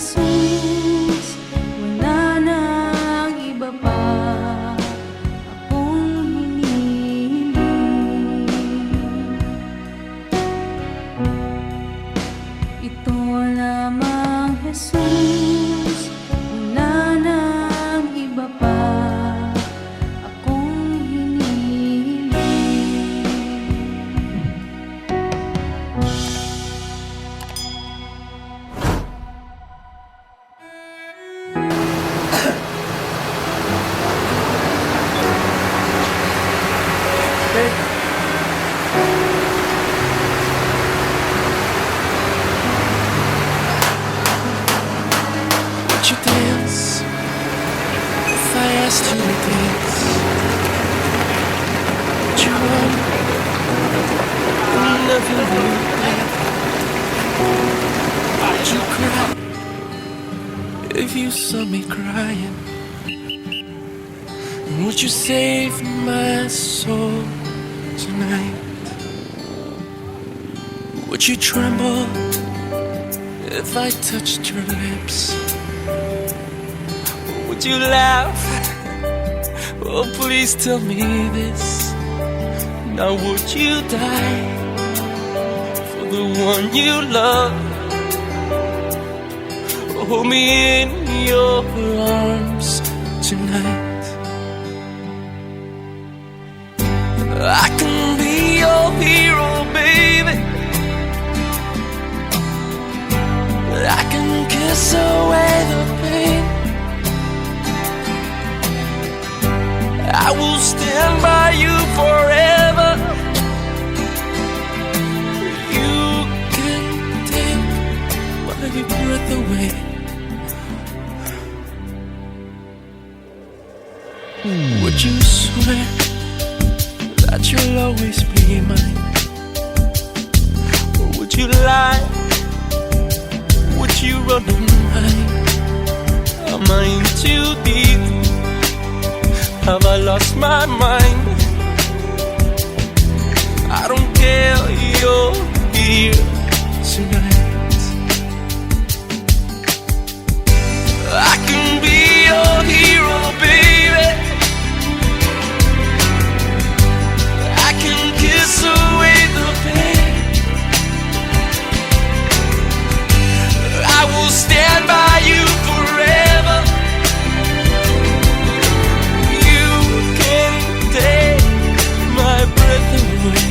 Jesus, wala nang iba pa akong hinihiling. Ito lamang, Jesus, wala nang iba pa akong hinihiling. Would you dance if I asked you to dance? Would you run when nothing looked back? Would you cry if you saw me crying? Would you save my soul tonight? Would you tremble if I touched your lips? Would you laugh? Oh, please tell me this. Now would you die for the one you love? Hold me in your arms tonight. I can be your hero, baby. I can kiss away the pain. I will stand by you forever. You can take my breath away. Would you swear that you'll always be mine? Or would you lie? Would you run and hide? Am I in too deep? Have I lost my mind? I don't care, you're here tonight. I can be your hero, baby. I can kiss away the pain. I will stand by you forever. You can take my breath away.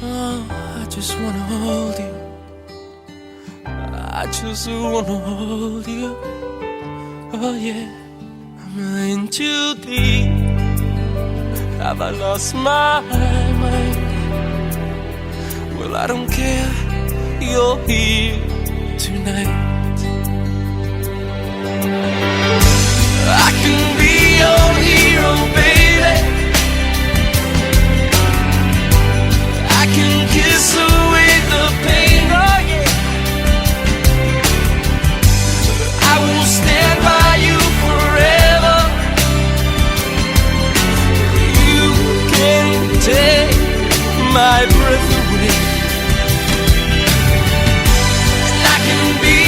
Oh, I just wanna hold you. I just wanna hold you. Oh yeah, I'm in too deep. Have I lost my mind? Well, I don't care, you're here tonight. I can be your hero, baby. I can kiss away the pain, oh yeah. I will stand by you forever. You can take my breath away. And I can be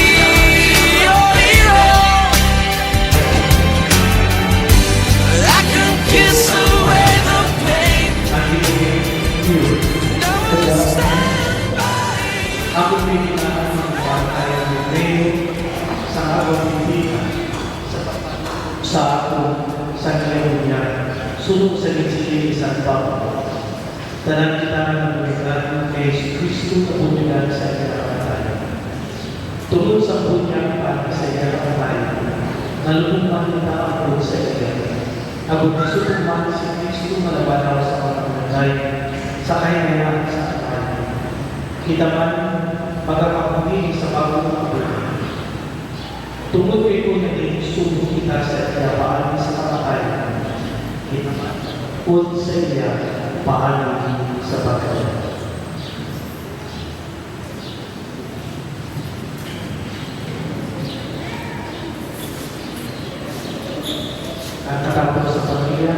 your hero. I can kiss away the pain. And I will stand by you. Ako pininahan ng pagkayang nito sa araw ng hindi sa ako sa ngayon niya sulong sa gitsili isang tao. Tanan kita ng pagkakaroon kay Kristo na bunyagan sa ikakatayan. Tungkol sa bunyag para sa ikakatayan, nalulungan kita ako sa ikakatayan. Ako nasutuman si Kristo malabanaw sa mga pagkakatayan sa kaya sa katayan. Kita man pagkakapagiging sa bagong buhay. Tungkol ito naging subo kita sa pinapaan sa kamatayan, kung sa iya paalam sa pagkakas. At natapos sa pamilya,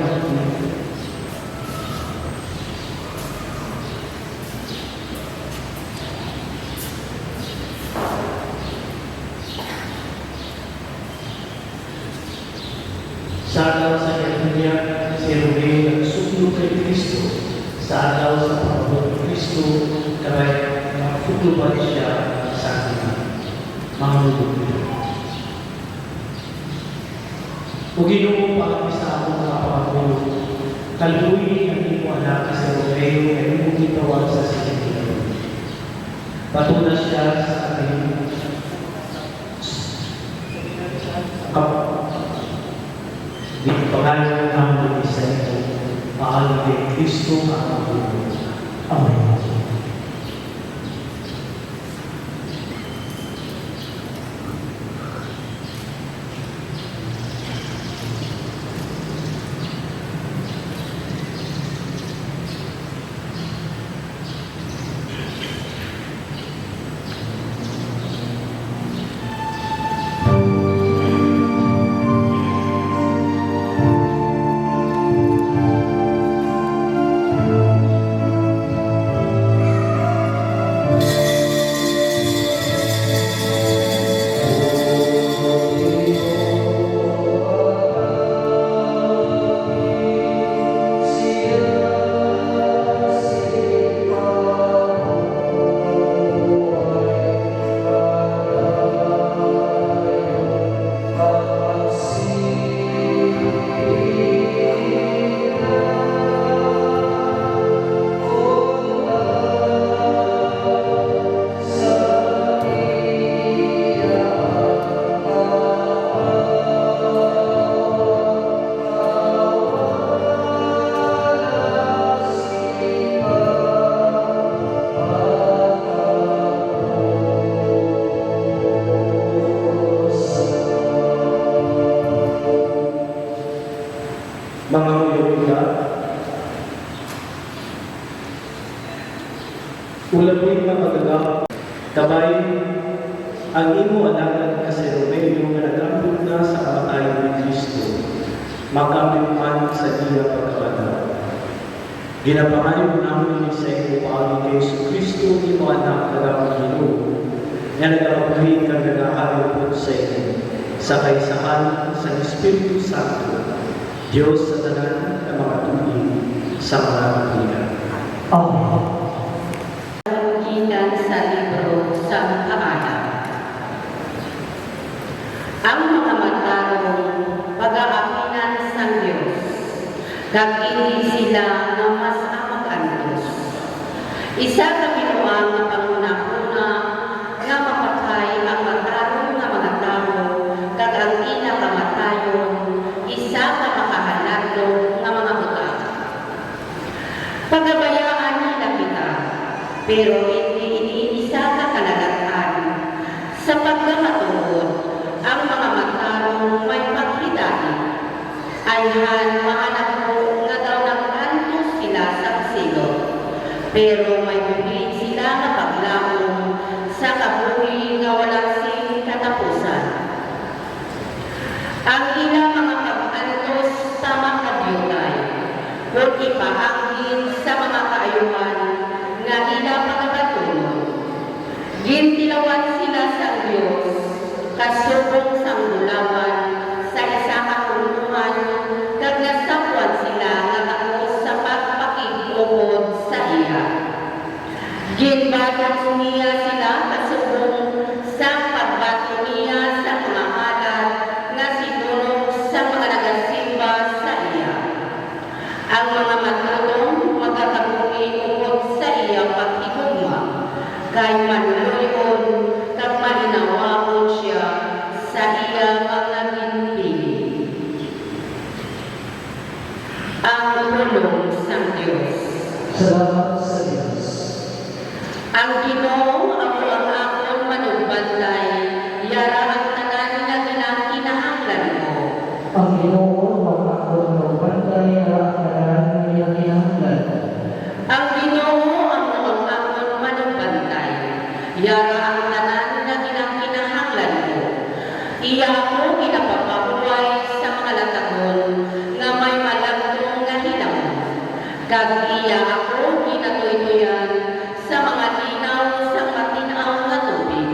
sa araw sa Kanya, si Romeo nagsuglo kay Kristo. Sa araw sa pagpapagod ni Kristo, kaya nagfugluban siya sa akin. Mga lulubin. O Ginoo, pagkakit sa akong kapapagod, kaluwi ang iyong anak si Romeo ay umugitawan sa sinigil. Patuna siya sa aking di pangalan ng isa ito, maalam kay Kristo ang mabuhay. Amen. Mga uyong-uya, ulaboy na magagap, kabay, ang imo anak kasi Romeo nga nag-ampun na sa kamatayan ni Kristo, makapiman sa iya pagkakata. Ginapangayon namin ni sa imo paagi kay Yesu Kristo, imo anak nagapagino, nga nag-apabuhin kang nag-ahalipon sa imo, sa kaisahan sa Espiritu Santo, Diyos sa tanan na mga tubig sa mga kapila. Amen. Gitan sa libro sa Kaala. Ang mga matarong pag-aapinan sa Diyos, kag hindi sila na mas amag-antos. Isa ka binuang na panguna-una nga mapatay ang matarong nga mga tao, kag ang inakamatayon, isa ka makahalaglo nga mga butak. Pagabayaan nila kita, pero hindi iniisa ka kalagatan. Sa pagkakatuod, ang mga matarong may paghidati, ayhan mahanap ko nga daw nagkantos sila sa kasilo, pero may bubid sila na paglamong sa kabuhi nga walang sing katapusan. Ang ilang mga pag-antos sa mga diyotay, kung ipaangkin sa mga kaayuhan nga ilang pagkatulog. Gintilawan sila sa Diyos, kasubong sa ulawan sa isa kapunuhan, kag nasapuan sila nga takos sa pagpakigukod sa iya. Ginbatok niya sila kasubong sa pagbato niya sa mga halad nga sinunog sa mga nagasimba sa iya. Ang mga matulong magkakabungi-ukod sa iya paghigugma, kay manuloyon kag malinawakon siya sa iya mga ginpili. Ang tulong sa Diyos. Salamat sa Diyos. Ang Ginoo ang ang tanan na kinahanglan ko. Iya ko ginapapabuhay sa mga latagon nga may malagdong nga hinamo. Kag iya ako ginatuytoyan sa mga linaw sa matinaw nga tubig.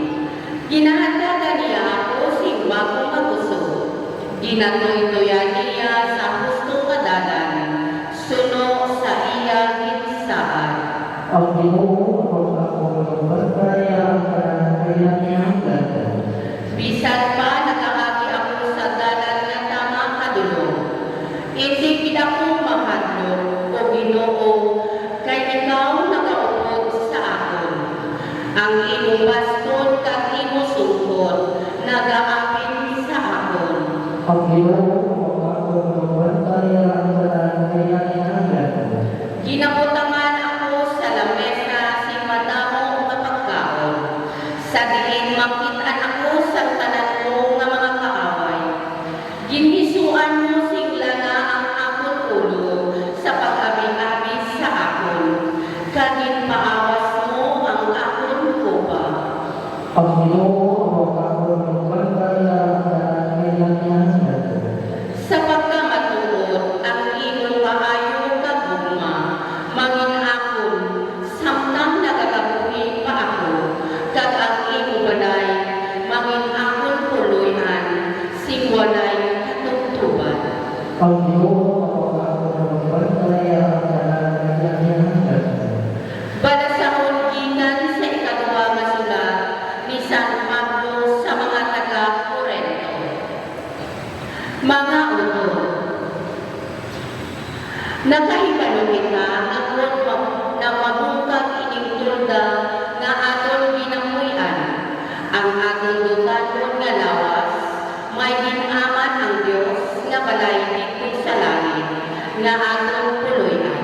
Ginahandagan niya ako sing bagong magusog. Ginatuytoyan niya sa hustong kadalan, suno sa iya ginsaan. Ang Ginoo ako magbantay ang kailangan. Bisan pa nakaagi ako sa dalan nga tama kadulong. Hindi pinako mahadlok o Ginoo, kay ikaw nagaupod sa akon. Ang imong baston kag imong sungkod nagaapin sa akon. Ang Ginoo ako magbantay ang kailangan. Ginabutangan ako sa lamesa si madamo nga pagkaon. Sa diin makitaan ako sa tanan mo nga mga kaaway. Ginhisuan mo singla nga ang akon ulo sa pag-abi-abi sa akon. Kagin paawas mo ang akon kupa. Ang Ginoo ako magbantay ang kailangan. Sa pagkamatuod ang imong maayo kagugma, mangin akon, samtang nagagabuhi pa ako, kag ang imong balay, mangin akon puloyan, sing walay katugtuban. Ang Ginoo ako magbantay ang kailangan. Balasahon gikan sa ikaduha nga sulat ni San Pablo sa mga taga-Corinto. Mga utod, nakahibalo kita na mabungkag ining tulda nga aton ginamuyan. Ang aton dutanon nga lawas, may ginaman ang Dios nga balay dito sa langit, nga aton puloyan.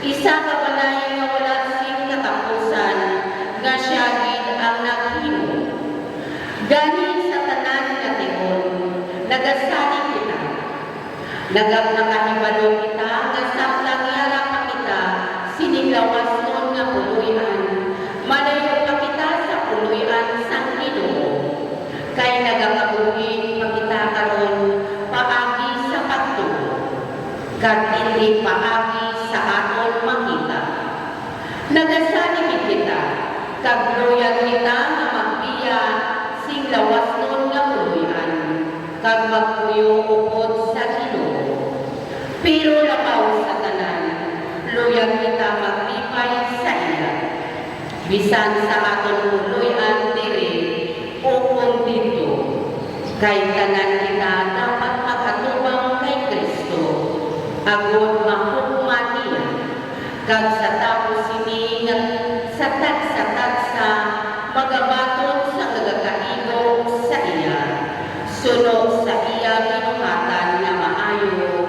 Isa ka balay nga wala sing katapusan, nga siya gid ang naghimo. Gani sa tanan nga tion, nagasali kita. Nakahibalo kita nga samtang yara pa kita sinilawas nun nga puluyan. Malayo pa kita sa puluyan sang Ginoo. Kay nagakabuhi pa kita karon paagi sa pagtuo. Kag dili paagi sa aton makita. Nagasali kita, kag luyag kita nga magbiya sing lawas nun nga puluyan. Kag magpuyo upod sa Ginoo. Pero labaw sa tanan, luyag kita maglipay sa iya. Bisan sa aton puluyan diri upod dito. Kay tanan kita dapat magkatubang kay Kristo. Agod mahukman niya. Kag sa tapos ini nga sa tagsa magabaton sa nagakaigo sa iya. Suno sa iya binuhatan nga maayo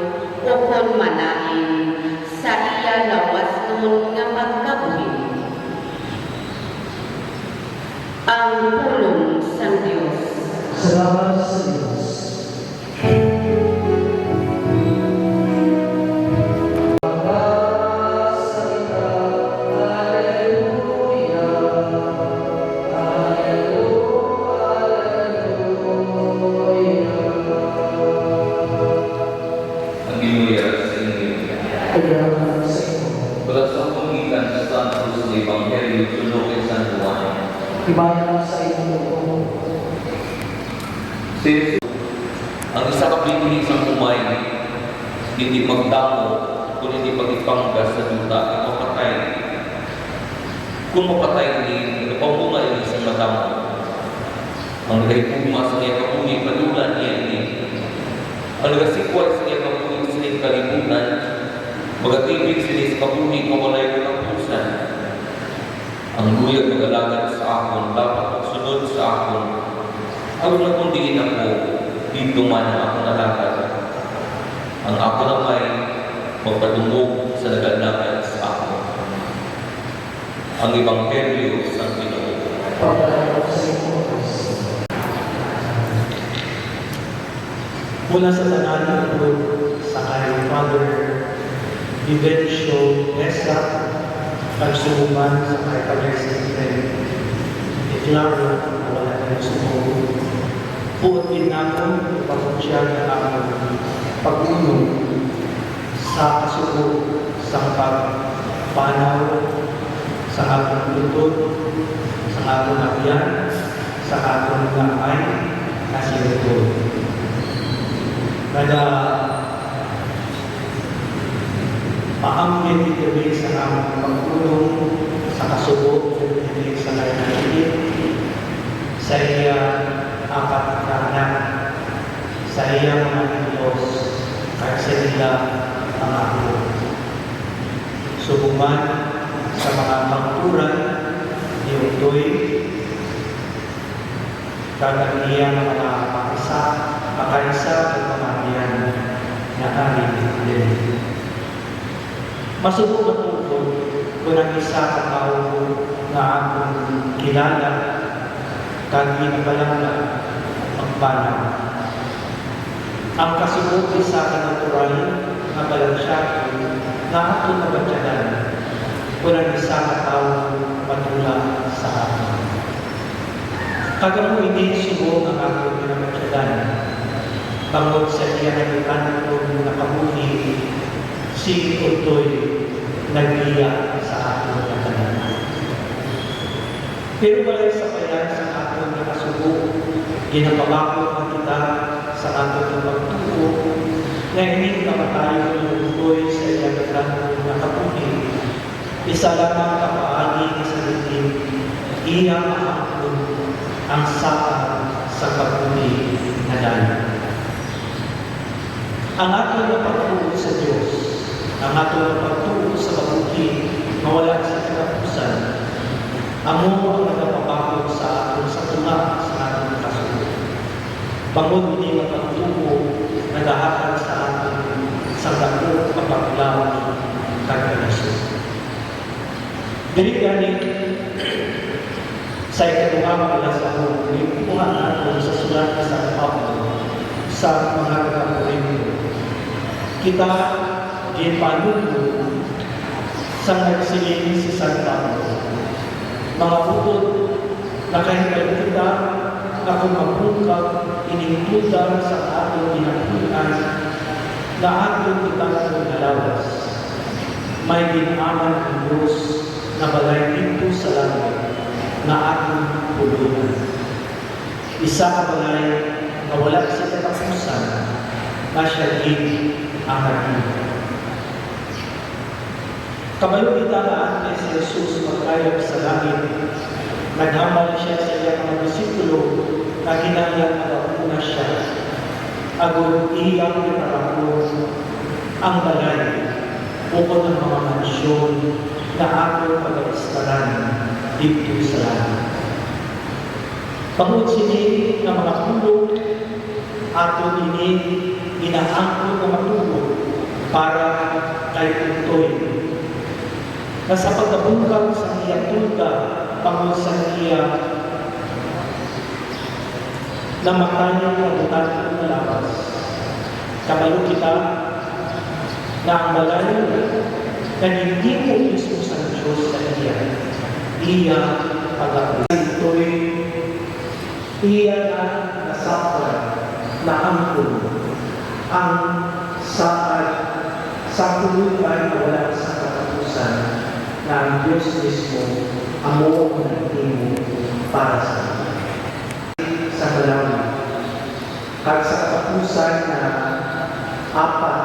ukon manain sa iya lawas nun nga pagkabuhi. Ang pulong sang Dios. Salamat sa Diyos. Ibayan sa inyo. Ang isa ka binisang umay, hindi magdamo, kung hindi magipanggas sa duta, ipapatay. Kung mapatay ni, napamunga yung isang madamo. Ang nagipugma sa iya kapuhi, padulan niya ini. Ang nagasikway sa iya kapuhi, sinig kalimutan, magatibig sinig sa kapuhi, kawalay ng kapusan. Ang luyag mag-alagan sa akon, dapat magsunod sa akon. Ang nakundiin ako, dito man ang akong alagad. Ang ako na may magpadungog sa nagalagan sa akon. Ang Ebanghelyo sa Ginoo. Mula sa tanan ng group sa kay Father Vivencio Mesa, pagsuman sa kay Pag-Stephen klaro na wala tayong sumulong. Buot din natin ipagpunsya na ang pag-unong sa kasuko sa pagpanaw sa ating lutod, sa ating akyan, sa ating lakay na sirito. Kada paamgin ito sa aming pag-unong sa kasuko, ito sa lain-lain, sa iya apat na anak, sa iyang mga Diyos, at sa nila ang ako. Subuman sa mga pangturan, ni Utoy, kagang iyang mga makaisa at pamamayan na amin din. Masubok at utod kung ang isa katao na akong kilala kag ginabalangga magpanaw. Ang kasubok isa ka natural na balansyado na ato na batyanan kung ang isa katao matula sa akin. Kagamo hindi subok ang ato na batyanan bangod sa iya na kung nakabuhi si Utoy nagbiya sa ato na tanan. Pero walay sa kaya sa ato na kasubo, ginapabako ang kita sa ato na pagtuo na hindi kamatayo ng Utoy sa iyang na kapuhin. Isa lamang kapaagi sa litin, iya maakon ang saan sa kapuhin na dahil. Ang ato na pagtuo sa Diyos, ang ato na pagtuo sa kapuhin, mawala sa katapusan, amo ang nagapapakot sa aton sa tunga sa ating kasunod. Bangod hindi mapagtuo, nagahakal sa atin sa dako kapaglaw kagalaso. Dili gani sa ikaduhang alas ako, lipuhan natin sa sulat sa Pablo sa mga Korinto. Kita gipanuno sa nagsiling si San Pablo. Mga bukod na kahit kita na kung magbukag iningkudan sa atong ginagpuan na atong kitang nalawas. May ginaman ang Diyos na balay dito sa langit na atong pulunan. Isa ka balay na wala sa katapusan na siya din ang naging. Kabalo italaan kay si Jesus magkayap sa langit. Naghamal siya sa iyang mga disipulo na ginayang magapuna siya. Agod iyang iparapon ang balay bukod ng mga mansyon na ato pag-aistaran dito sa langit. Pagod sini ng mga pulo, ato ini inaangkot na matulog para kay Utoy. Na sa pagkabungkag sa iya tulga, pangod sa iya na makanyang kabutan na labas. Kabalo kita na ang balay na hindi mo mismo sa Diyos sa iya. Iya pag-abutan. Ito'y iya na nasapra na angkol ang saad sa pulutan na wala sa katapusan na ang Diyos mismo amo ang nagtimo para sa kalamang. At sa katapusan na apat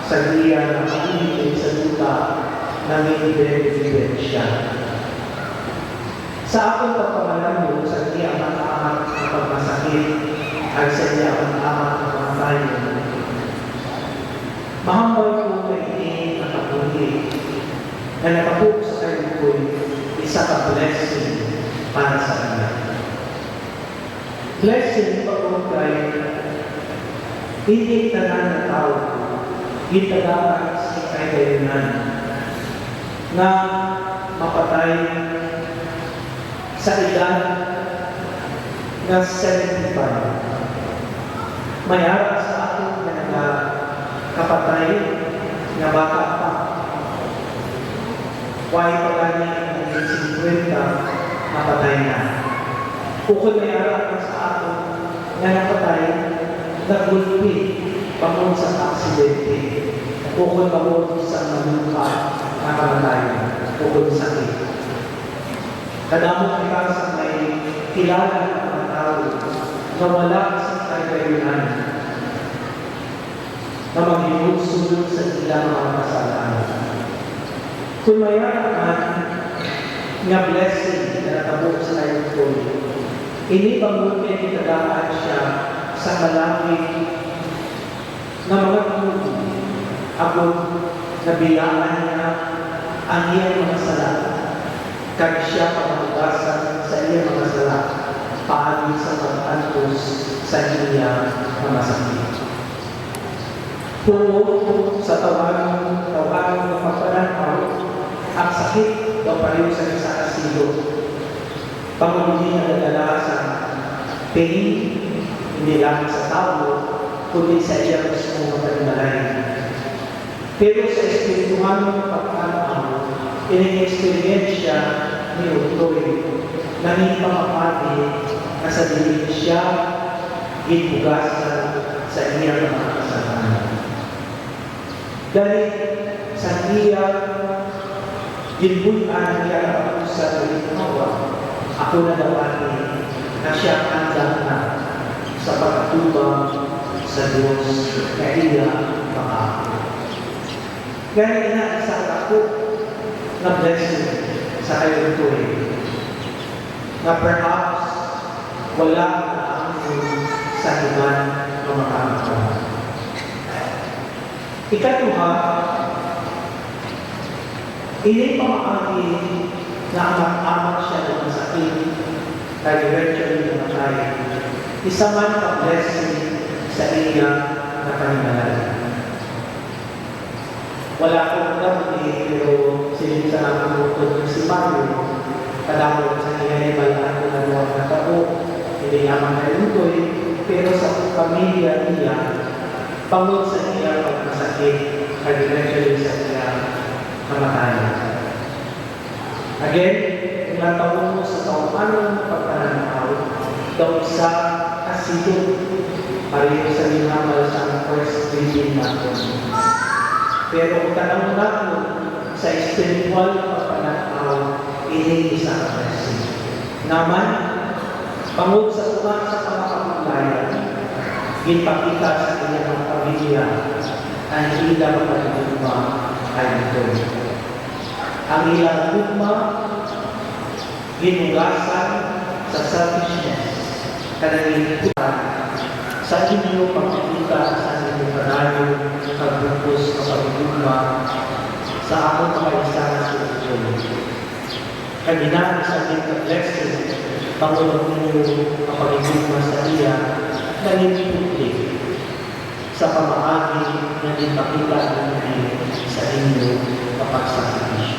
sa iya na makinig sa duta na may ebidensya. Sa akong pagpamalambo sa iya ang amat na pagmasakit at sa iya ang amat na pagmatayin, mahambal ko kay ini nakapuhi na nakapuk sa kayo ko'y isa ka blessing para sa kanya. Blessing pagod kay hindi tanan na tao, hindi dapat si kailangan na mapatay sa edad na 75. Mayara sa atin na nakapatay na bata pa. Why pagani ang 50 napatay na. Kung may araw sa ato nga napatay, nagulpi, pamon sa aksidente, kung pamon sa malupa, nakamatayan, kung sakit. Kadamot kita sa may kilala ng mga tao na wala sa kagayunan na mag-iulsulod sa ilang mga kasalanan. Kung mayroon nga blessing na natabo sa kayong tuloy, ini pangulpin itagaan siya sa malapit na mga tuloy abot na bilangan niya ang iyang mga sala kag siya pamatugasan sa iyang mga sala paagi sa pag-antos sa iyang mga sakit. Tungo sa tawagan ng pagpananaw, ang sakit daw pareho sa isa kasilo. Pamuli na nadala sa pain, hindi lang sa tao, kundi sa iyang mismo magkalimalayan. Pero sa espirituhan ng pagpananaw, in-experience ni Utoy na may pamapati na sa dilig siya ginugasan sa iyang mga kasalanan. Dahil sa iya ginbutan niya ako sa Hawa, ako na dawati na siya handa na sa pagtubang sa Diyos na iya makakita. Kaya inaisang ako na blessing sa kayo ito na perhaps wala na ang sa iman ng mga kamatayan. Ikatuha, ini pamaagi na amat-amat siya ng sakit kaya eventually namatay. Isa man ang blessing sa iya na pananalan. Wala akong naman pero sinisa na pumutod ng si Mario, kadamot sa iya ay balaan ko na doon na tao, hindi naman na lutoy, pero sa pamilya niya, pangod sa iya pagkasakit, kaya eventually sa iya kamatayan. Again, tinatawag mo sa taong anong pagpananaw, daw isa kasilog, pareho sa linamal sa first reading natin. Pero kung tanong natin sa spiritual pagpananaw, ini isa blessing. Naman, pangod sa umat sa pangkapaglayan, ginpakita sa kanyang pamilya ang ilang pagkakuma ay ito. Ang ilang luma, ginugasan sa selfishness, kanangin sa inyo pagkakita sa inyong kanayo, kagbukos na pagkakuma sa akong makaisahan sa ito. Kanina, sa ating blessing, pangulong ninyo ang pagkakuma sa iya, naniniputik sa pamaagi na ipakita ninyo sa inyo kapag sakripisyo.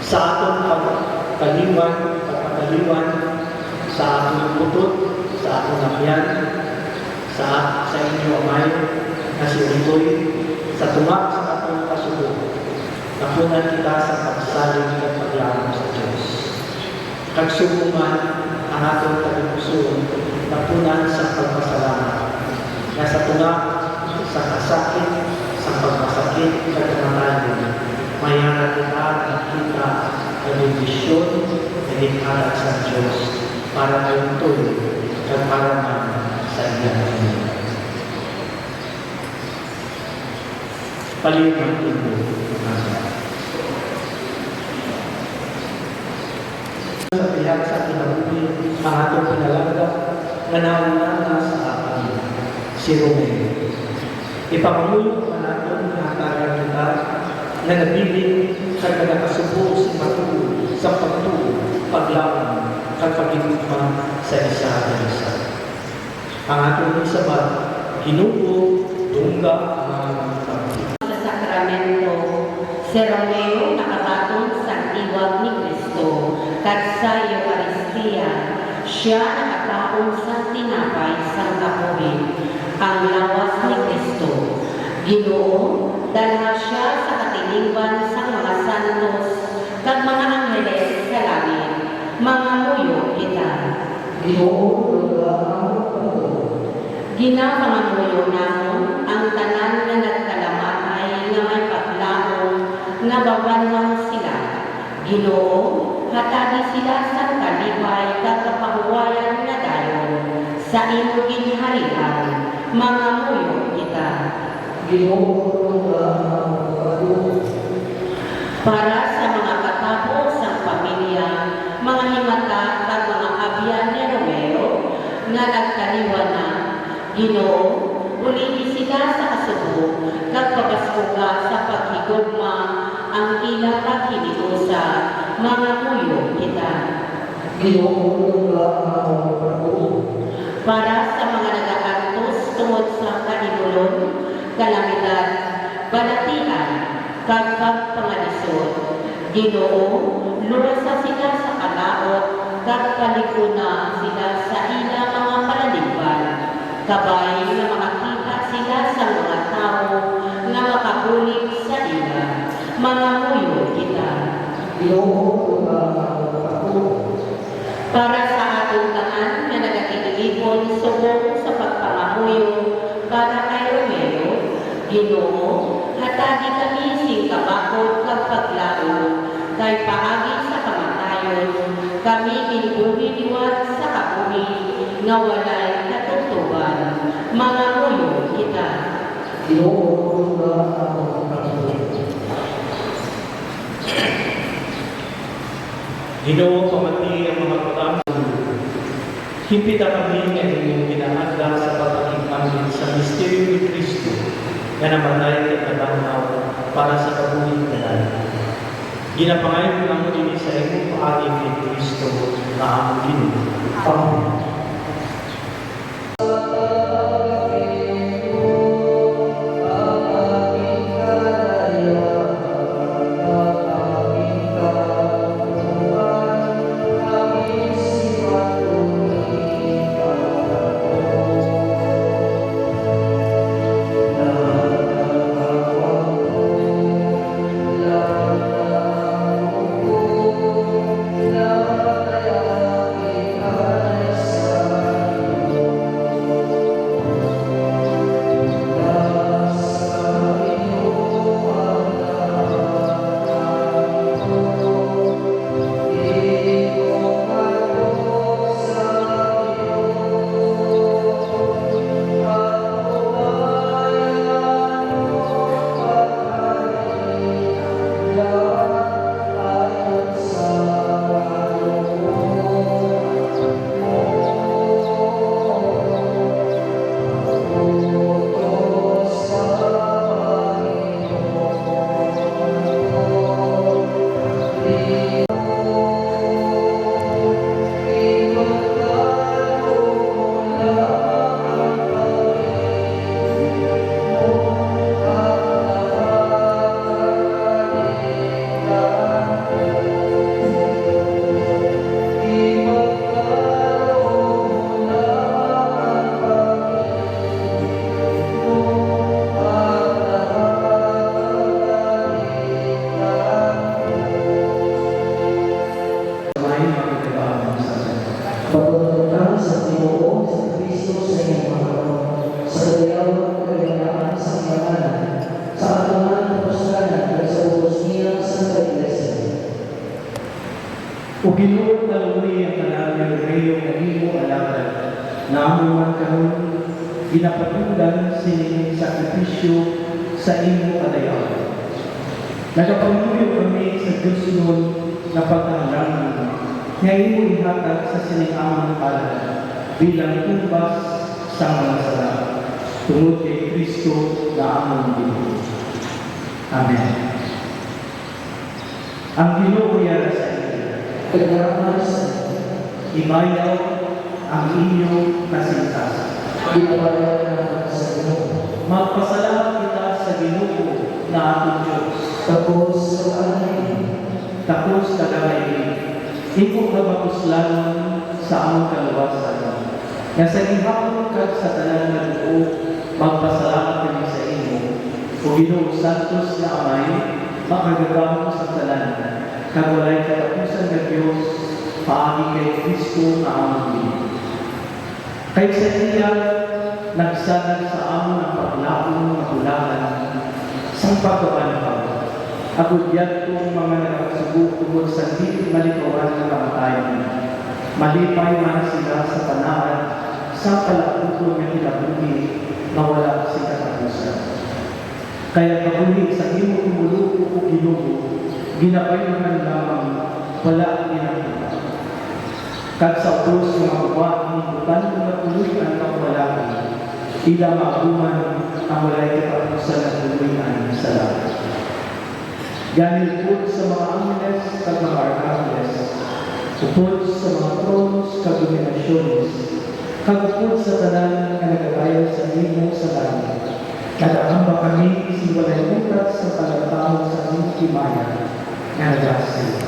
Sa atong pagpapaliwan, sa atong butot, sa atong napyan, sa inyo amay, na si Utoy, sa tumak sa atong kasubo, napunan kita sa pagsaling at paglaro sa Diyos. Kagsubuman ang atong kabipusoon, napunan sa pagpasalamat, na sa tumak, sa kasakit, sa pagpasakit, at kamatayan, mayara kita nakita ang ibisyon na ikalat sa Diyos para kayong tuloy at para naman sa iyang pamilya. Paliw ng tubo. Sa pihak sa kinabuhi, ang atong pinalagda na nauna sa akin, si Romeo. Ipamulong ang atong nakakara kita na nabiling kag nakasubo si Matulo sa pagtuo, paglawan, kag pagigugma sa isa at isa. Ang atong isabat, Ginoo, tungga ang Sa sakramento, si Romeo nakabatong sa iwag ni Kristo, kat sa Eucharistia, siya nakataon sa tinapay sa kapuhin, ang lawas ni Kristo. Ginoo, dalha siya sa katilingban sa mga santos kag mga angheles sa langit. mga muyo kita. Ginapangamuyo namon ang tanan nga nagkalamatay nga may paglaom nga babanlaw sila. Ginoo, hatagi sila sa kalipay kakapahuwayan nga dayon sa imo ginharian, mga muyo kita. Para sa mga katapos sa pamilya, mga himata at mga abyan ni Romeo nga nagkaliwa na, Ginoo, ulihi sila sa kasubo, kag pabaskuga sa paghigugma ang ilang paghiniusa, mga muyo kita. Para sa mga nag-aantos tungod sa kanibulon, kalamidad, balatian, kag pagpangalisod, Ginoo, luwasa sila sa kalaot, kag palikuna sila sa ila mga palalingban, kabay na makakita sila sa mga tao na makabulig sa ila, mga muyo kita. Para sa atong tanan na nagakitilipon subong sa pagpangamuyo para kay Romeo, Ginoo, hatagi kami sing kabakod kag paglaom, kay paagi sa kamatayon, kami ginubuhi liwat sa kabuhi, nga walay katugtuban, mga muyo kita. Ginoo, pamati ang mga kulang. Hipita kami nga inyong ginahadla sa pagpapakinggan sa misteryo ni Kristo na namatay at nabanhaw para sa kabuhing tanan. Ginapangayon ang din sa imong paagi ni Kristo na among Ginoo. Amen. Pagpunta sa Ginoo sa Kristo sa iyong mga kamay, sa dayawang kaganapan sa kamalan, sa atungan na pasalan at sa ubos niya sa Iglesia. O Ginoo, talungi ang kanang reyo nga imo alagad, na amuman karon ginapatudan sining sakripisyo sa imo kadayawan. Nagapanguyo kami sa Diyos nun na pagkahalangan nga imo ihatag sa siningamang palad bilang tumbas sa mga sala tungod kay Kristo na among Ginoo. Amen. Ang Ginoo yara sa inyo, Kaganapan sa imayaw ang inyong kasintasan. Ginawalan sa Ginoo. Magpasalamat kita sa Ginoo na ating Diyos. Tapos sa anay, Tapos kagalayin, imo nga mapuslanon sa among kaluwasan. Nga sa gihapon kag sa tanan nga dugo, magpasalamat kami sa imo. O Ginoo Santos na Amay, makagagamo sa tanan, kag walay katapusan nga Dios, paagi kay Kristo na among Ginoo. Kay sa iya, nagsanag sa amon ang paglaong magulangan sa pagkabanhaw. Agudyan kong mga nakasubo tungkol sa di malikawan na kamatayan. Malipay man sila sa panahon sa palautong na kinabuhi na wala si katapusan. Kaya kabuli sa imo tumuluko o Ginoo, ginabay naman lamang wala ginagawa. Kag sa utos ng mga buwan, inibutan ko na tuluyan ang walaan, ila maabuman ang walay katapusan na tuluyan sa langit. Ganil po sa mga angeles kag mga arkangeles, upod sa mga thrones kag dominasyones, kag upod sa tanan nga nagagayaw sa imo sa langit. Nag-aamba kami siwalay utat sa pagkatao sa aming himaya nga nag-asin.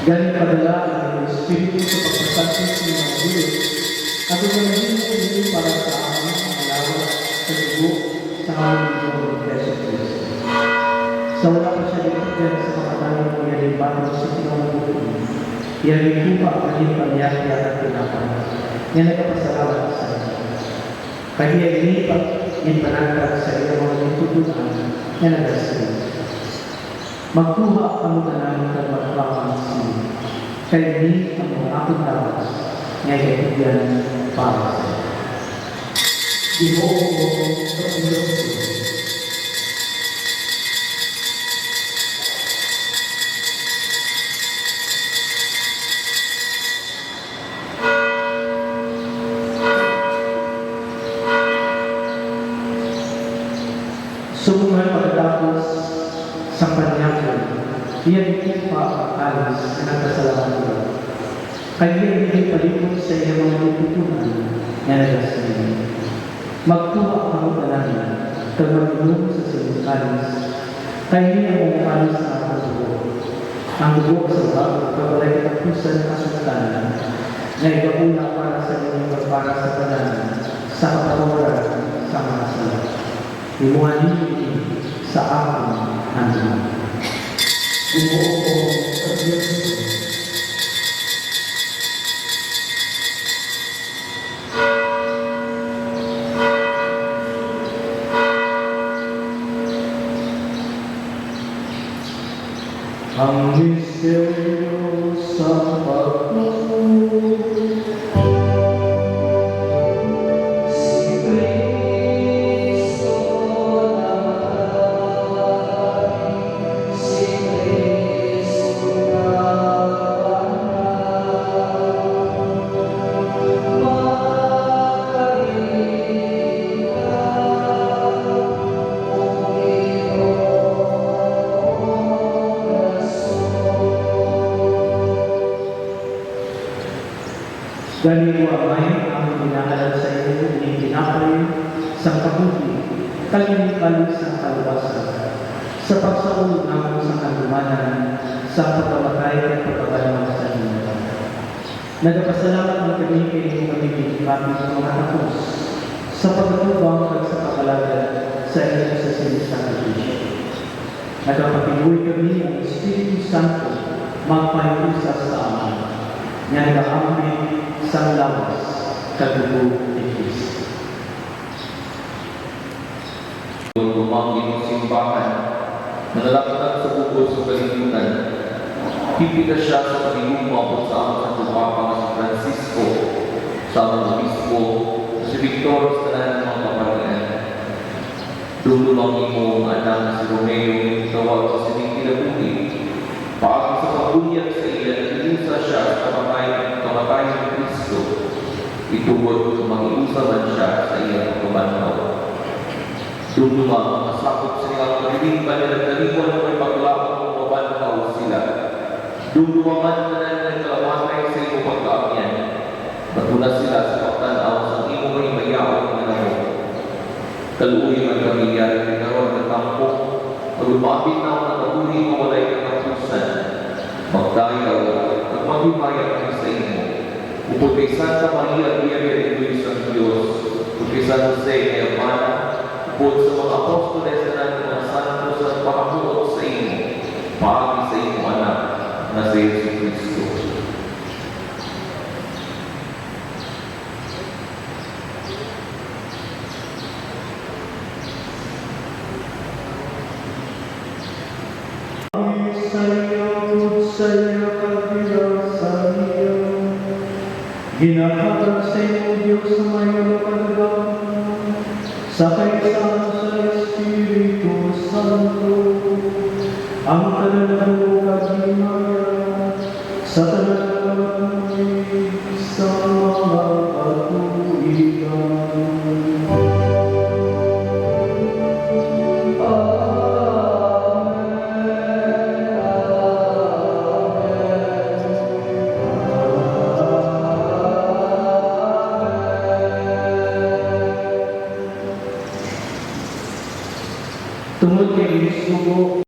Galing padala ang Espiritu sa pagpasantos ng mga Diyos at umanahin mo ito para sa amin ang alawa sa dugo sa aming Diyos Yesu Cristo. Sa wala pa siya diktigan sa mga tanong mo yalimbano sa pinangabutin, iyarin ko pa ang kanyang pangyayari at pinapan niya nagpapasalamat sa iyo. Kaya inipat ginpanagkat sa iyo mga nitutunan niya nagasin. Magkuha ang tanan ng magpapang siya. Kaya hindi ang mga aking lawas ngayon yan para sa iyo. Ginoo ko sa Diyos ko. Sumungan pagkatapos sa panyakon, iyan ito pa ang alis na nagkasalaman ko. Kaya hindi palipot sa iyong mga tututunan na nagasayin. Magkuha ang tanan, kag mag-inom sa siyong alis. Kaya hindi ang mga alis na ang dugo. Ang dugo sa bago, kapalay katapusan ng kasultanan, na ibabula para sa inyong para sa tanan, sa katawaran, sa mga sala. Imuhanin niyo sa aking hanggang. Ginoo ko sa Diyos ko. Ang misteryo sa pagkakulong Ganito amay ang dinaalala sa iyo ni tinapay sa kabuti, kalinipan sa kaluwasan, sa pagsaulog namin sa kalumanan, sa pagkamatay at pagkabalaman sa inyo. Nagpasalamat ang kami kayo magiging kami sa mga tapos, sa pagkatubang at sa kapalagan sa inyo sa sinisakripisyo. Nagpapatuloy kami ang Espiritu Santo magpahiusa sa amin, na nag-aamin sa lawas, kadugo ni Kristo. lumang iyong simbahan, nanalakad sa bukod sa kalibutan. Pipita siya sa pagiging umabot sa amang Papa na si Francisco, sa amang obispo, si Victor sa tanan ng mga kapatian. Lumang iyong anak na si Romeo yung tawag sa sinikilabuni. Paagi sa pagbunyag sa ilan, inusa siya sa kamatay ng Kristo. Ituwag kung mag-iusa man siya sa iyang pagkabanhaw. Lumang ang masakot sa iyang kalilipan na nagdaliwan ng may paglapang ng mabanhaw sila. Luluwaman na nagkalamatay sa iyong pagkaamyan. Natuna sila sa pagtanaw sa iyong may mayawang na namo. Kaluoy man kami yari na karoon ng tampok. Magumapit na ang natabuhi mo walay katapusan. Magdayaw at maghimaya kami sa inyo. Upod kay Santa Maria, Biyaya Luis ang Diyos. Upod kay San Jose, Hermana. Upod sa mga apostoles na ng mga santos at pakamuot sa inyo. Paagi sa inyong anak na si Yesu Cristo. Ginahatan sa iyong Diyos sa may kalagahan, sa kaisahan sa Espiritu Santo, ang tanan mo kagimaya, sa tanan sa mga katuligan. Tungod kay Kristo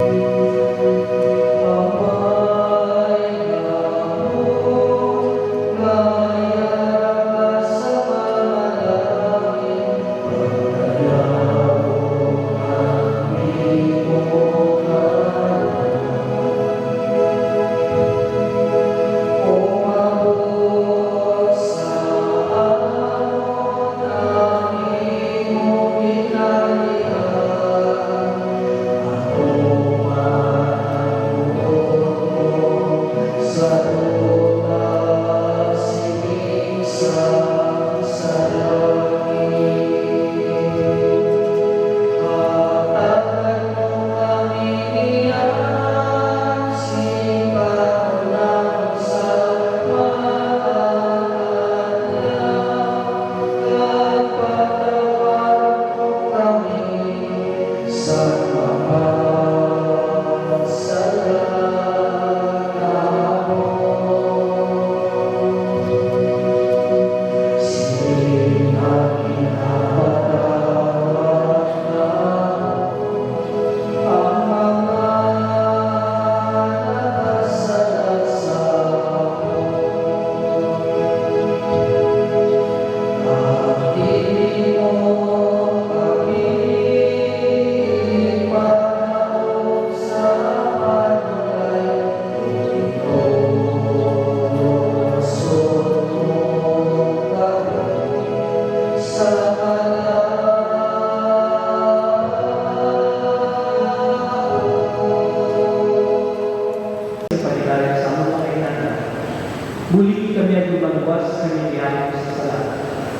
muli kami ang lumalabas sa kanyang sa sala.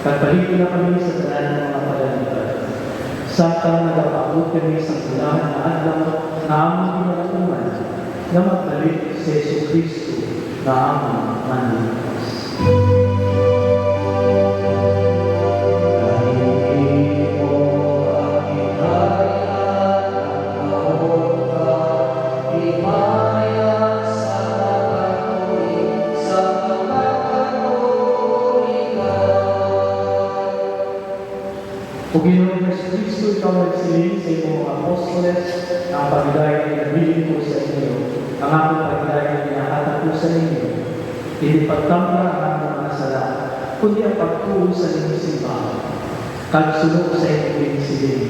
Pagpalit na kami sa tanan ng mga palalitan. Saka nagapakot kami sa kulahan na adlaw na aming pinalakuman na magbalik sa Yesu Cristo na aming manliligtas. O Ginoong Kristo, ikaw nagsilin sa iyong mga apostoles na ang pagdaya na nabilin ko sa inyo, ang aming pagdaya na pinahatag ko sa inyo, hindi pagtamra ang mga sala, kundi ang pagtuon sa inyong simbahan. Kagsulok sa inyong silin,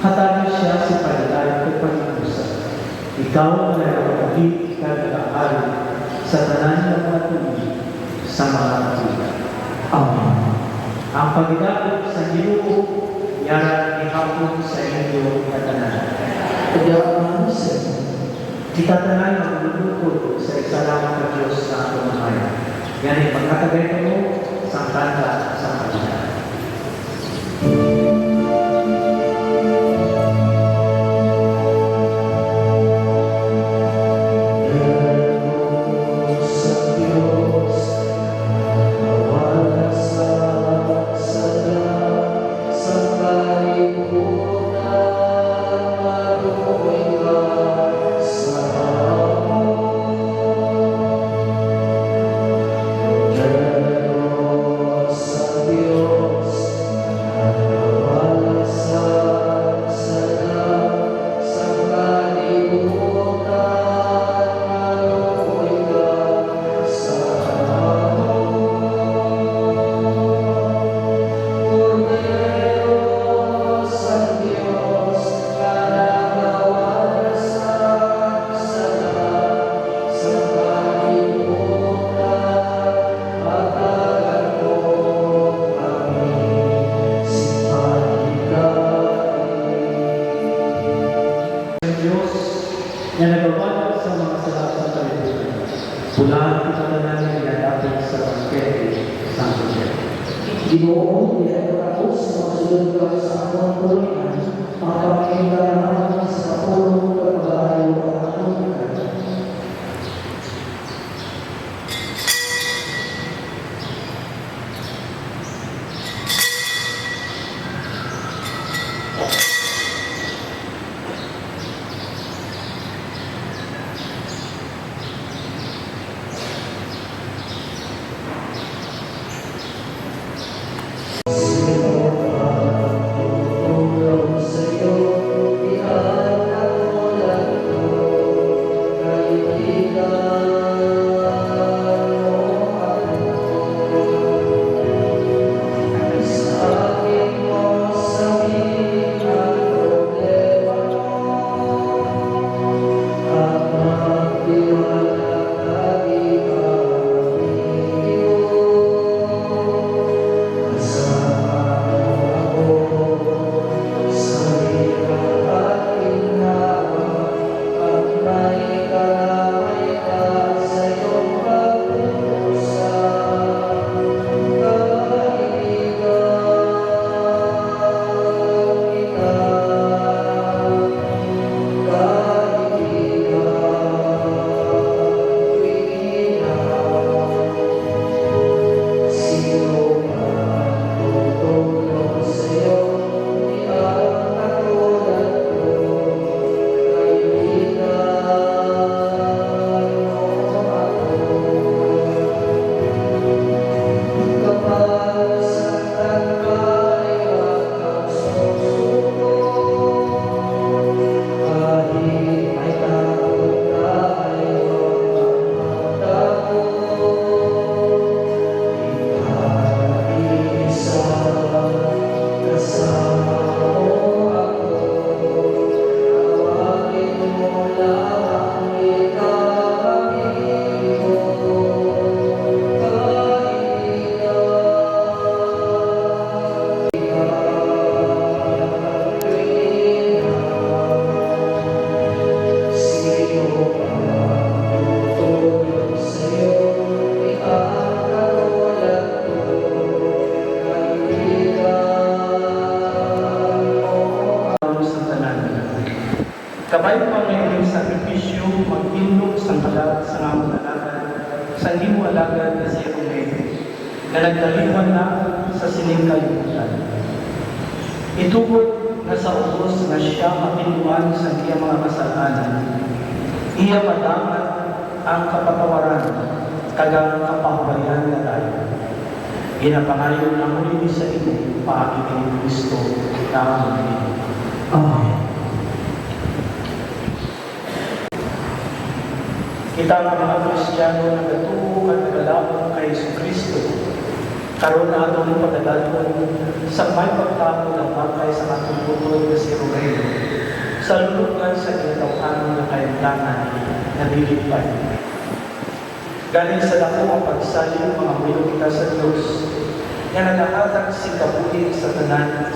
hatagin siya sa pagdaya at pag-iusan. Ikaw na nagpapagit at nag-aaral sa tanan ng mga tuloy sa mga kapila. Amen. Ang pagdakot sa Ginoo yaran ihapon sa inyo katanan. Kita tanan ang lulukod sa salamat ng Diyos sa atong mga. Yan, pagkatagay mo sa kanta sa kanila. Diyos na nagawa sa mga salap sa kalibutan. Pulaan kita na namin nilapit sa pagkete sa Diyos. Ginoo, nilagay ako sa mga sulod sa akong tuloyan, ang pagkakita sa kapulong pagbabayo ang akong kanya. Kabay pa ngayon sakripisyo mag-indog sa kalat sa namang alagad sa hindi mo alagad na siya kumete na nagdaliwan na sa sining kalibutan. Itugod na sa ubos na siya makinuan sa kiyang mga kasalanan. Iya madamat ang kapatawaran kagang kapahabayan na tayo. Ginapangayon na muli sa inyo paagiging Kristo na ang Amen. Kita ang mga Kristiyano na natuo at nagalapon kay Kristo. Karoon na atong pagdadalon sa may pagtapo ng bangkay sa atong butod na si Romero. Sa lulugan sa kinatawhan ng kaintangan na dilipad. Galing sa dako ang pagsaling mga bulo kita sa Diyos na nagahatag si kabuhi sa tanan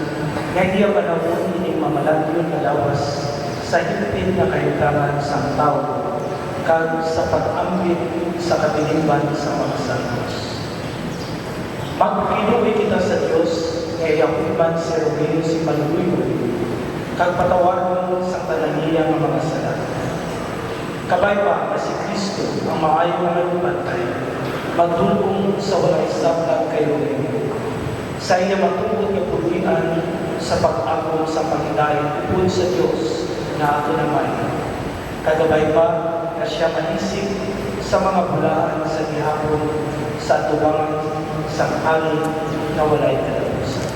nga iya panahon ining mamalagyon na lawas sa hipin na kaintangan sa tao kag sa pag-ambit sa katiliban sa mga santos. Magpinuwi kita sa Diyos, kaya yakuban si Romeo si Maluloy, kag patawaron sa kananiya ng mga sala. Kabay pa na si Kristo ang maayong mga lupantay, magdulong sa walang isablag kay Romeo. Sa iya matungkol na pulian sa pag-agong sa Panginoon upod sa Diyos na ato naman. Kagabay pa na siya manisig sa mga bulaan sa gihapon sa atubangan sa halin na walay kalabusan.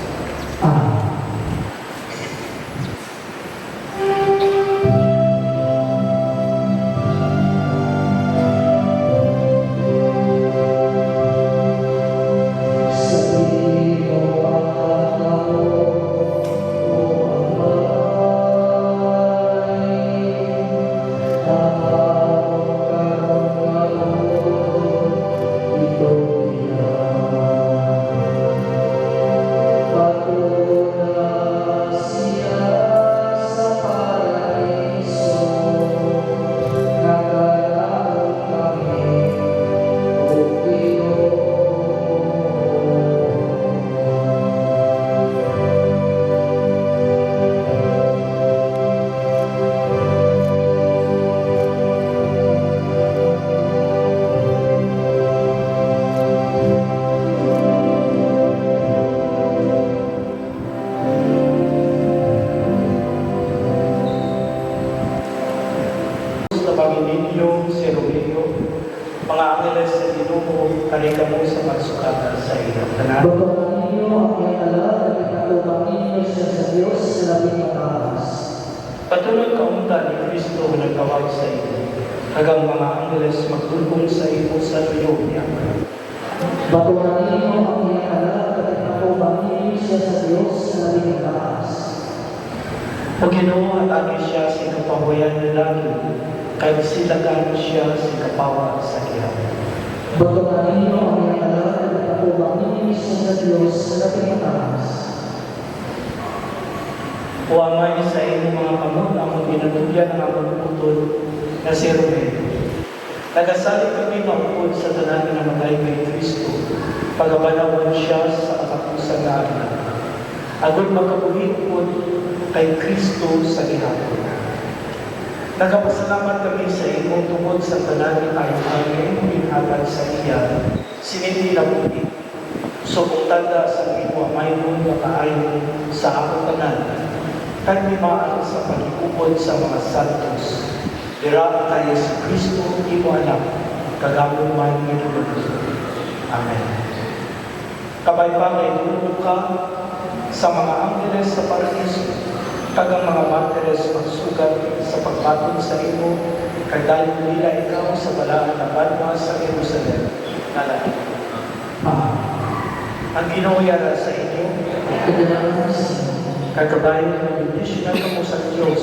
Panginoon si Romeo, mga angeles sa Ginoo, karika mo sa pagsukatan sa iyong tanan. Bagaman ninyo ang iyong alam at ikatubang ninyo siya sa Diyos sa labing mataas. Patuloy kaunta ni Kristo na nagkawag sa iyo, hagang mga angeles magtulong sa iyo sa tuyong niya. Bagaman ninyo ang iyong alam at ikatubang ninyo siya sa Diyos sa labing mataas. O Ginoo, atake siya sa kapahuyan ng langit, kay silagan siya sa kapawa sa gihapon. Bagaman ninyo ang iyong alam at ikatubang ninyo siya sa Diyos sa labing mataas. Huamay sa iyong mga kamot ang ginatulyan ng among utod na si Romeo. Nagasalit kami maupod sa tanan na namatay kay Kristo, pagabanawan siya sa katapusan na anak. Agad magkabuhin po kay Kristo sa gihapon. Nagapasalamat kami sa imong tungod sa tanan ni tayo ang imong inhatag sa iya, sinindi na buti. So kung tanda sa imo mayroon na kaayon sa akong tanan, kahit may maan sa pag-iupod sa mga santos, dira kay si Kristo imo anak, kagamon man ng Amen. Kabay pa kay tulong ka sa mga angeles sa paraiso, kagang mga martires magsugat sa pagbatong sa imo, kadayon nila ikaw sa balaan na banwa sa Jerusalem, nalain. Ang Ginoo yara sa inyo, Kadalaman sa kagabayan ng bendisyon ng sa Diyos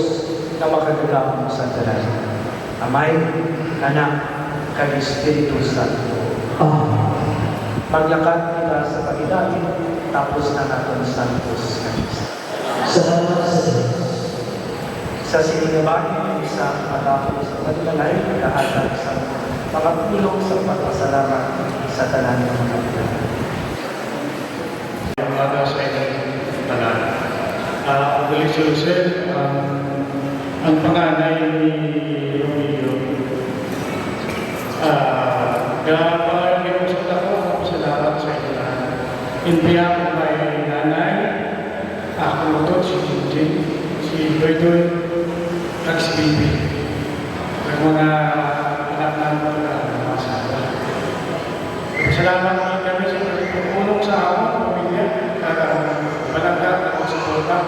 na makagagamon sa tanan. Amay, Anak, kag Espiritu Santo. Maglakad kita sa pagidagin, tapos na natin santos kanisa. Salamat sa Diyos. Sa siningabahin ng isa matapos sa paglalay, nagkahatag sa mga tulong sa pagpasalamat sa tanan ng mga paglalay. Ang mga sa inyong tanan. Ang galing si Jose, ang panganay ni Romeo. Kapag ginusap ako salamat sa inyo na. Inbiya ko kay nanay, ako ito, si Jinjin, si Doydoy, at si Bibi. Ang mga anak namin na masawa. Salamat kami sa pagpupulong sa aming pamilya at malanggat at suporta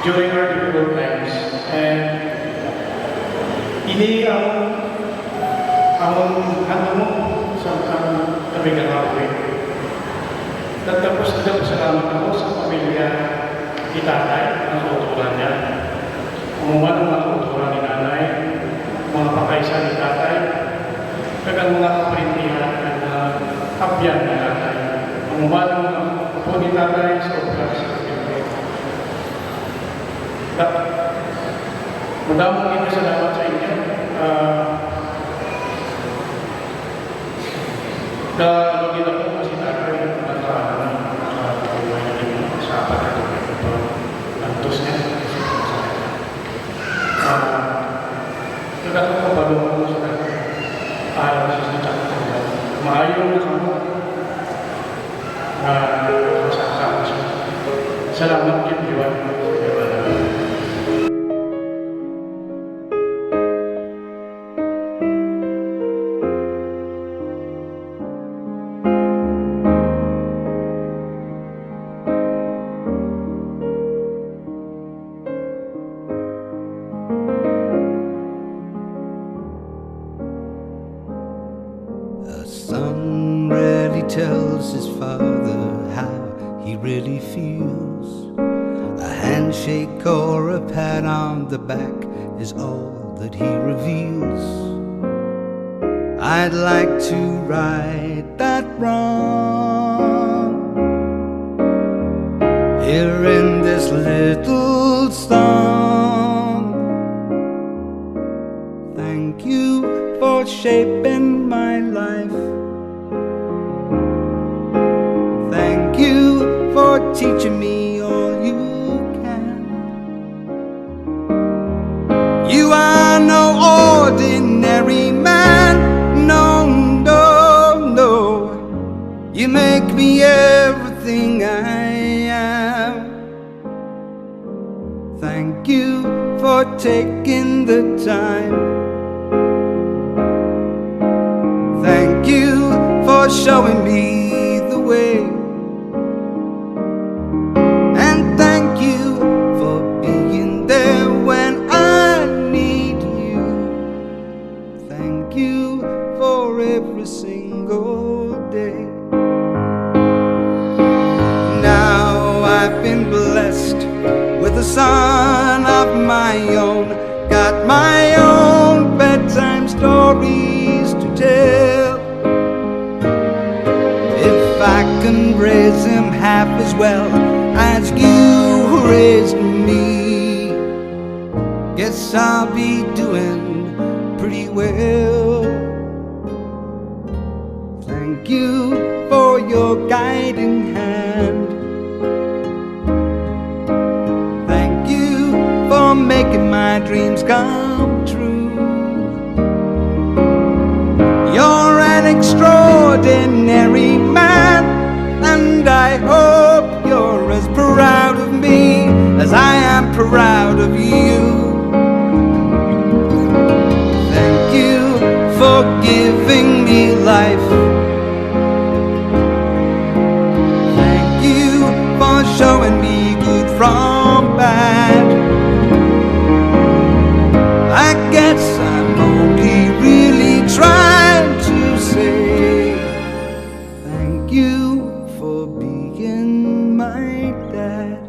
during our difficult times. And ini ang ano mo sa kami gagawin. Tapos salamat ako sa pamilya ni tatay, ang tutulan niya. Umuman ang mga tutulan ni nanay, mga pakaisa ni tatay, kag ang mga kaprintihan at kapyan ni tatay. Umuman ang mga upo ni tatay sa oras. Madamang ito salamat sa inyo. Nalagyan ako kasi tatay nagkaalam sa buhay natin sa apat na ito. Antos niya kasi nagkakaroon ko pa doon ako sa ayaw sa sita ko. Maayaw na kamo na kasama siya. Salamat kay Diwan. A son rarely tells his father how he really feels. A handshake or a pat on the back is all that he reveals. I'd like to right that wrong here in this little song. Thank you for shaping my life. Thank you for teaching me all you can. You are no ordinary man. No, no, no. You make me everything I am. Thank you for taking the time. Thank you for showing me the way. And thank you for being there when I need you. Thank you for every single day. Now I've been blessed with a son of my own. Got my own bedtime stories to tell. If I can raise him half as well as you raised me, guess I'll be doing pretty well. Thank you for your guiding hand. Thank you for making my dreams come true. You're an extraordinary man, and I hope you're as proud of me as I am proud of you. Thank you for giving me life. Thank you for showing me good from bad. I guess I'm only really trying to say thank you for being my dad.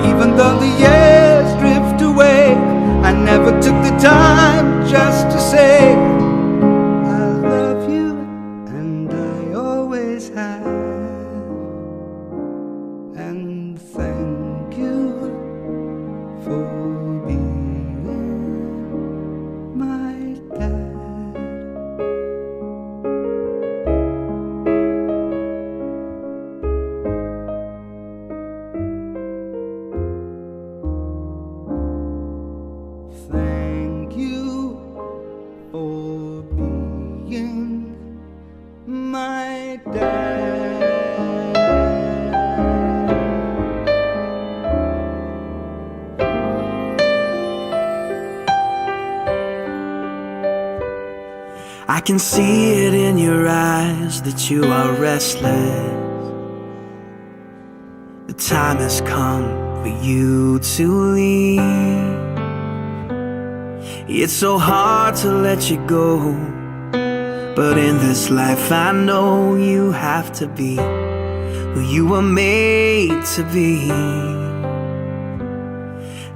Even though the years drift away, I never took the time just to say I love you, and I always have. And thank you for being my dad. Thank you for being my dad. I can see it in your eyes that you are restless. The time has come for you to leave. It's so hard to let you go, but in this life I know you have to be who you were made to be.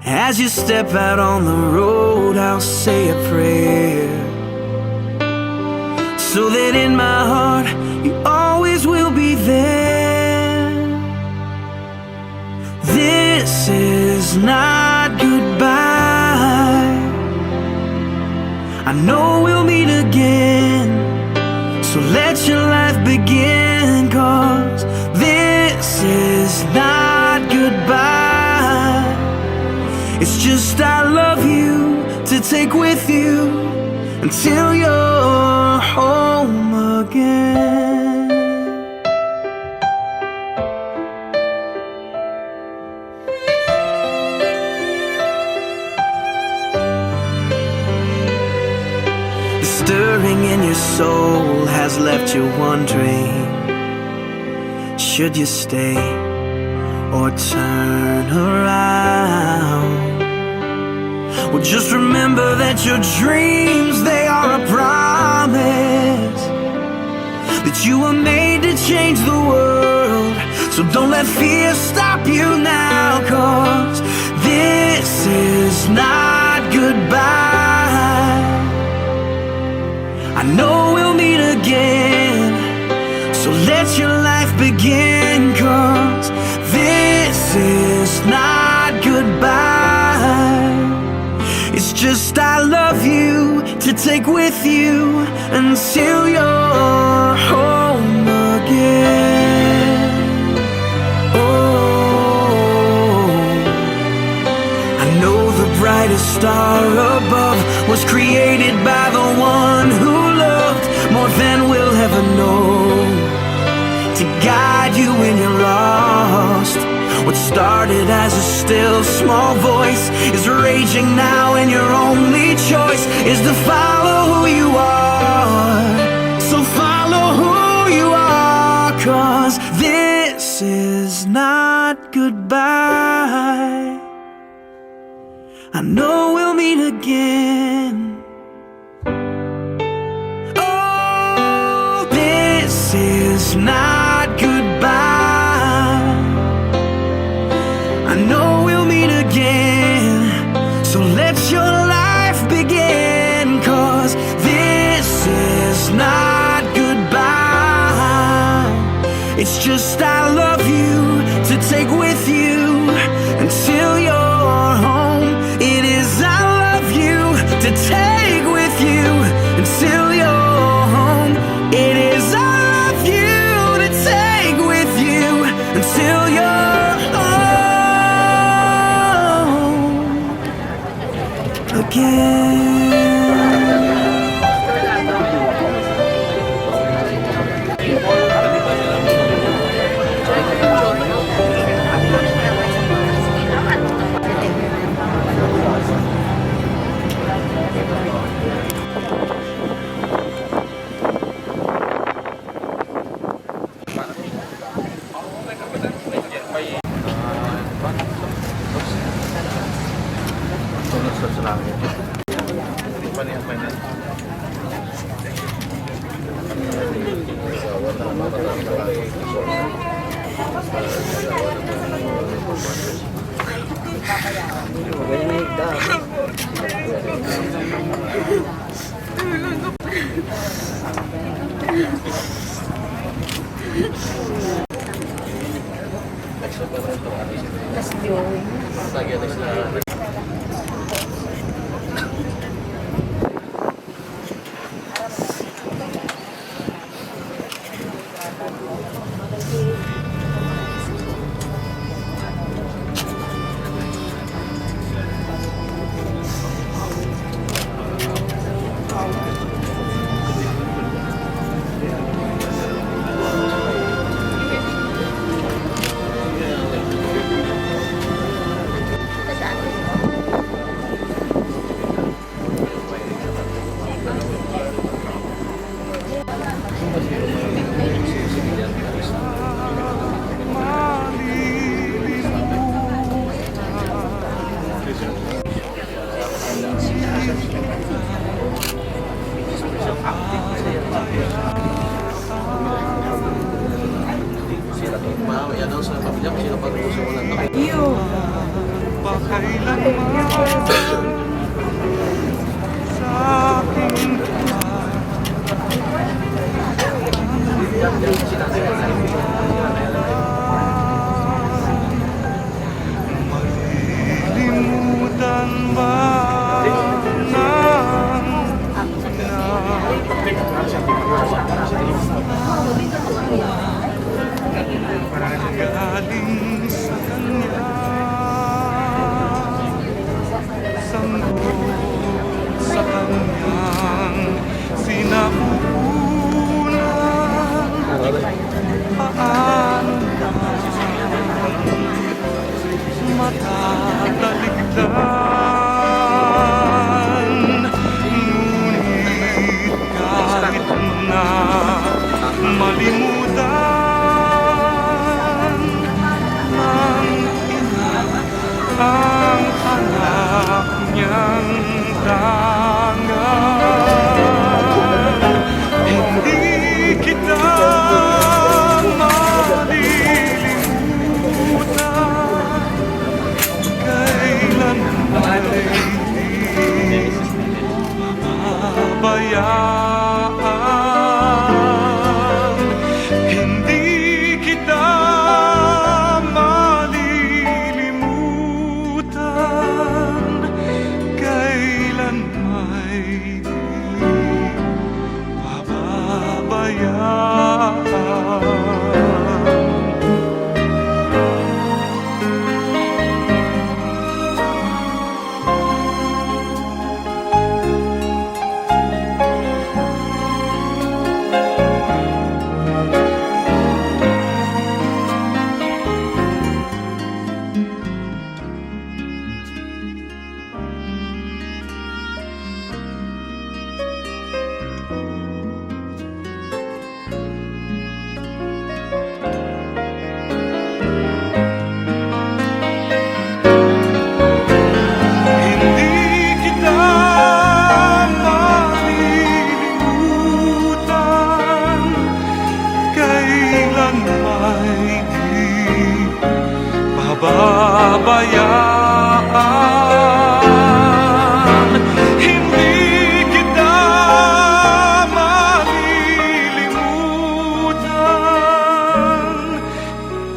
As you step out on the road, I'll say a prayer, so that in my heart you always will be there. This is not goodbye. I know we'll meet again, so let's It's just I love you to take with you until you're home again. The stirring in your soul has left you wondering, should you stay or turn around? Well, just remember that your dreams, they are a promise, that you were made to change the world. So don't let fear stop you now, 'cause this is not goodbye. I know we'll meet again, so let your life begin, 'cause this is not goodbye. It's just I love you to take with you until you're home again. Oh, I know the brightest star above was created by the one who loved more than we'll ever know, to guide you when you're lost. What started as a still small voice is raging now, and your only choice is to follow who you are. So follow who you are, 'cause this is not goodbye. I know we'll meet again. Oh, this is not goodbye. I know we'll meet again, so let your life begin, 'cause this is not goodbye. It's just I love you to take with you until you're home. It is I love you to take with you until you're home. It is I love you to take with you until you're home again. Galing sa kanya matatalikdan. Ngunit kahit na malimutan ng ina ang anak niyang tangan, hindi kita malilimutan kailanman hindi mababayaan, hindi kita malilimutan kailan may di pababayaan. Hindi kita malilimutan kailan may di pababayaan. Hindi kita malilimutan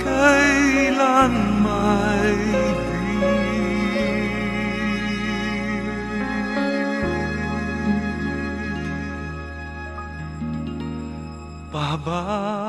kailan may di pababayaan.